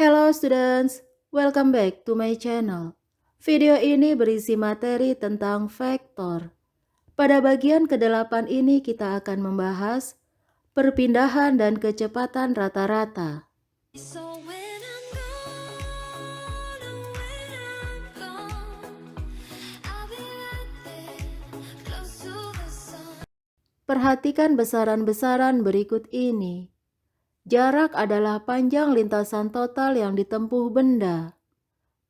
Hello students, welcome back to my channel. Video ini berisi materi tentang vektor. Pada bagian ke-8 ini kita akan membahas perpindahan dan kecepatan rata-rata. Perhatikan besaran-besaran berikut ini. Jarak adalah panjang lintasan total yang ditempuh benda.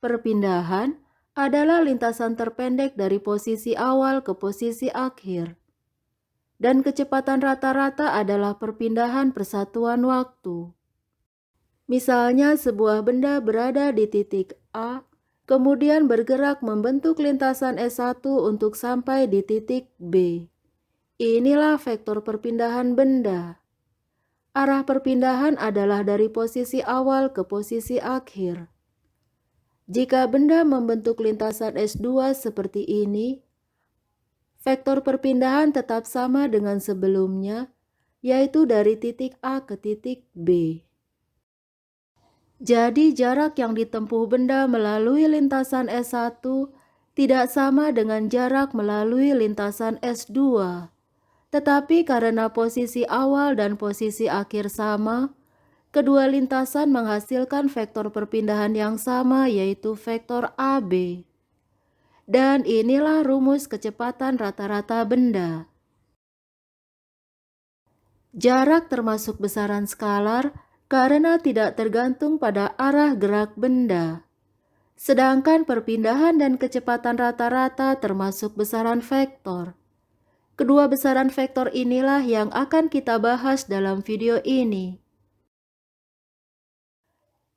Perpindahan adalah lintasan terpendek dari posisi awal ke posisi akhir. Dan kecepatan rata-rata adalah perpindahan persatuan waktu. Misalnya sebuah benda berada di titik A, kemudian bergerak membentuk lintasan S1 untuk sampai di titik B. Inilah vektor perpindahan benda. Arah perpindahan adalah dari posisi awal ke posisi akhir. Jika benda membentuk lintasan S2 seperti ini, vektor perpindahan tetap sama dengan sebelumnya, yaitu dari titik A ke titik B. Jadi jarak yang ditempuh benda melalui lintasan S1 tidak sama dengan jarak melalui lintasan S2. Tetapi karena posisi awal dan posisi akhir sama, kedua lintasan menghasilkan vektor perpindahan yang sama, yaitu vektor AB. Dan inilah rumus kecepatan rata-rata benda. Jarak termasuk besaran skalar karena tidak tergantung pada arah gerak benda. Sedangkan perpindahan dan kecepatan rata-rata termasuk besaran vektor. Kedua besaran vektor inilah yang akan kita bahas dalam video ini.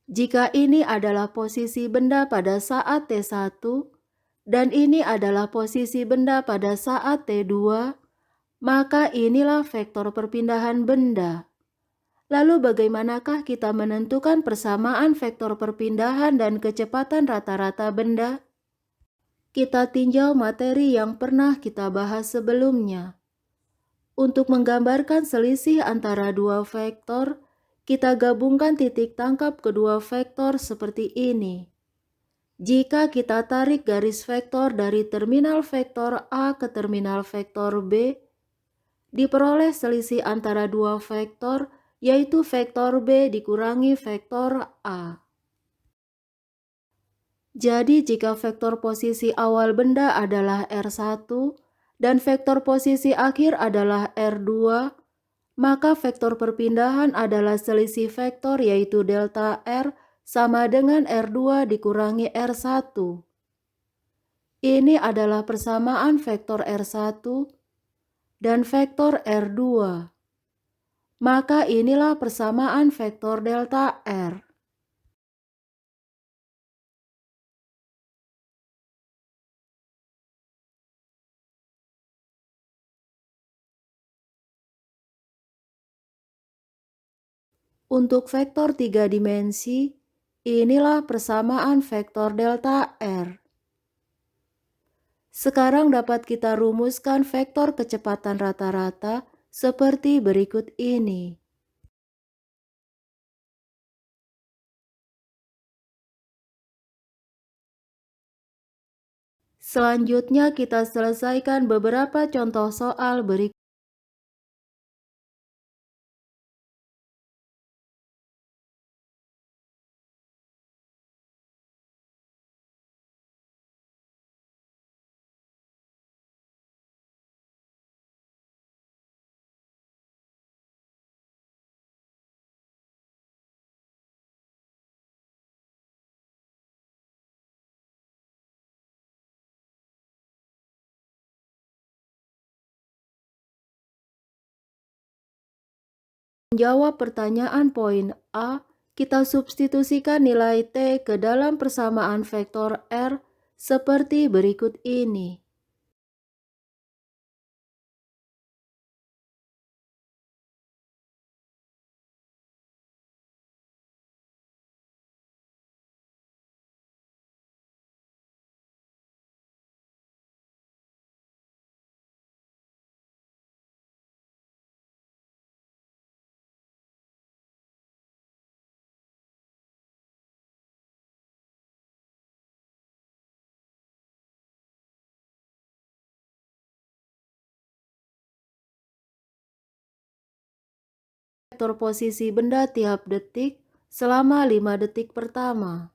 Jika ini adalah posisi benda pada saat T1 dan ini adalah posisi benda pada saat T2, maka inilah vektor perpindahan benda. Lalu bagaimanakah kita menentukan persamaan vektor perpindahan dan kecepatan rata-rata benda? Kita tinjau materi yang pernah kita bahas sebelumnya. Untuk menggambarkan selisih antara dua vektor, kita gabungkan titik tangkap kedua vektor seperti ini. Jika kita tarik garis vektor dari terminal vektor A ke terminal vektor B, diperoleh selisih antara dua vektor, yaitu vektor B dikurangi vektor A. Jadi jika vektor posisi awal benda adalah R1 dan vektor posisi akhir adalah R2, maka vektor perpindahan adalah selisih vektor, yaitu delta R sama dengan R2 dikurangi R1. Ini adalah persamaan vektor R1 dan vektor R2. Maka inilah persamaan vektor delta R. Untuk vektor 3 dimensi, inilah persamaan vektor delta R. Sekarang dapat kita rumuskan vektor kecepatan rata-rata seperti berikut ini. Selanjutnya kita selesaikan beberapa contoh soal berikut. Menjawab pertanyaan poin A, kita substitusikan nilai T ke dalam persamaan vektor R seperti berikut ini. vektor posisi benda tiap detik selama 5 detik pertama.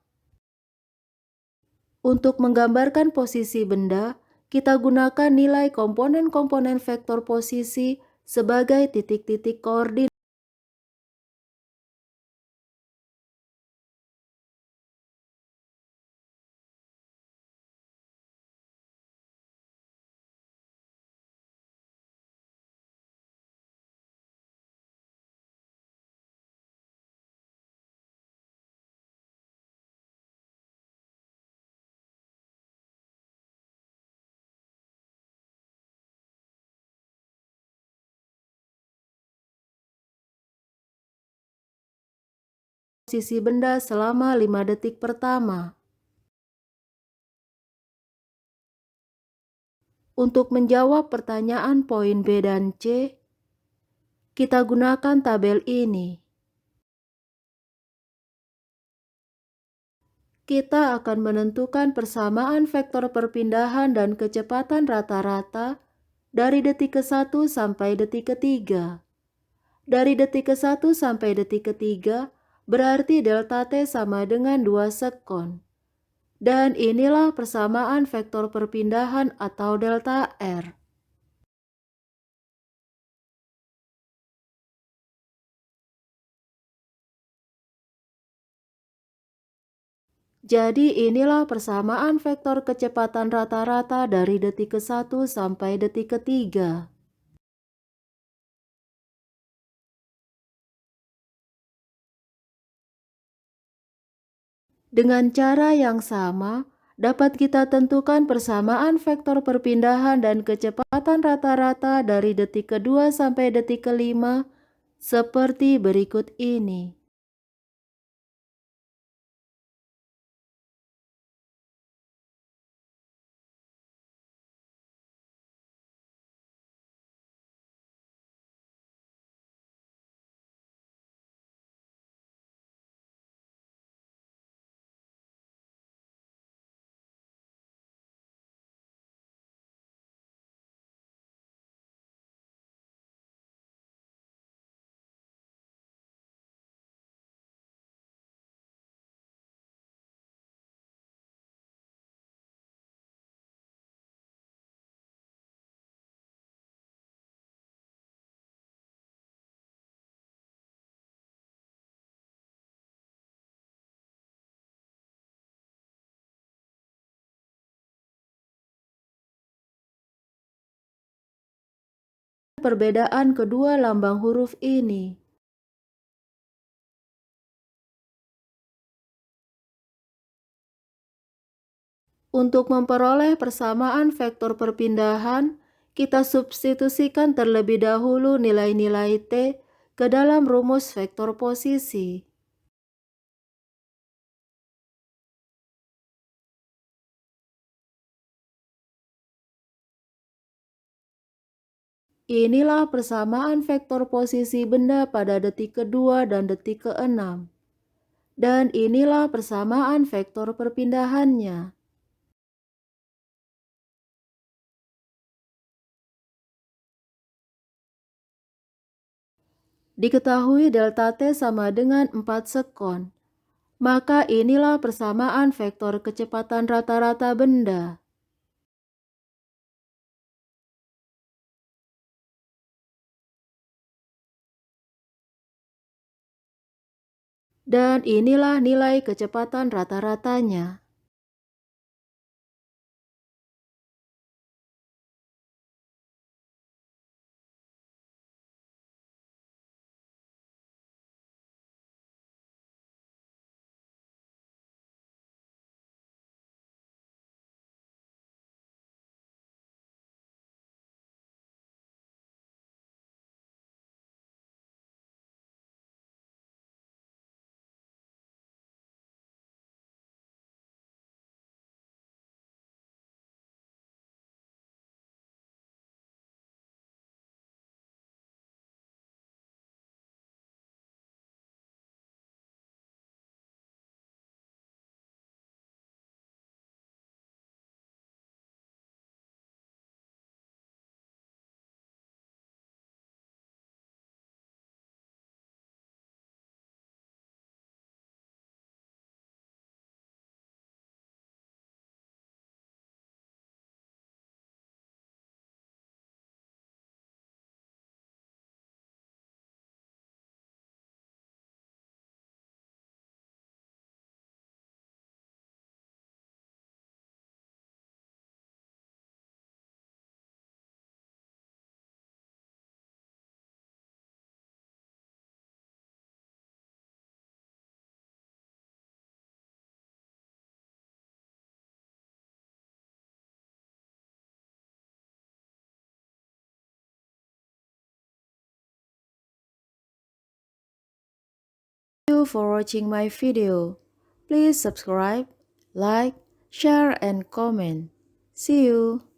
Untuk menggambarkan posisi benda, kita gunakan nilai komponen-komponen vektor posisi sebagai titik-titik koordinat. Posisi benda selama 5 detik pertama. Untuk menjawab pertanyaan poin B dan C, kita gunakan tabel ini. Kita akan menentukan persamaan vektor perpindahan dan kecepatan rata-rata dari detik ke-1 sampai detik ke-3. Dari detik ke-1 sampai detik ke-3 berarti delta T sama dengan 2 sekon. Dan inilah persamaan vektor perpindahan atau delta R. Jadi inilah persamaan vektor kecepatan rata-rata dari detik ke-1 sampai detik ke-3. Dengan cara yang sama, dapat kita tentukan persamaan vektor perpindahan dan kecepatan rata-rata dari detik ke-2 sampai detik ke-5 seperti berikut ini. Perbedaan kedua lambang huruf ini. Untuk memperoleh persamaan vektor perpindahan, kita substitusikan terlebih dahulu nilai-nilai T ke dalam rumus vektor posisi. Inilah persamaan vektor posisi benda pada detik kedua dan detik ke-6. Dan inilah persamaan vektor perpindahannya. Diketahui delta T sama dengan 4 sekon. Maka inilah persamaan vektor kecepatan rata-rata benda. Dan inilah nilai kecepatan rata-ratanya. you for watching my video. Please subscribe, like, share, and comment. See you.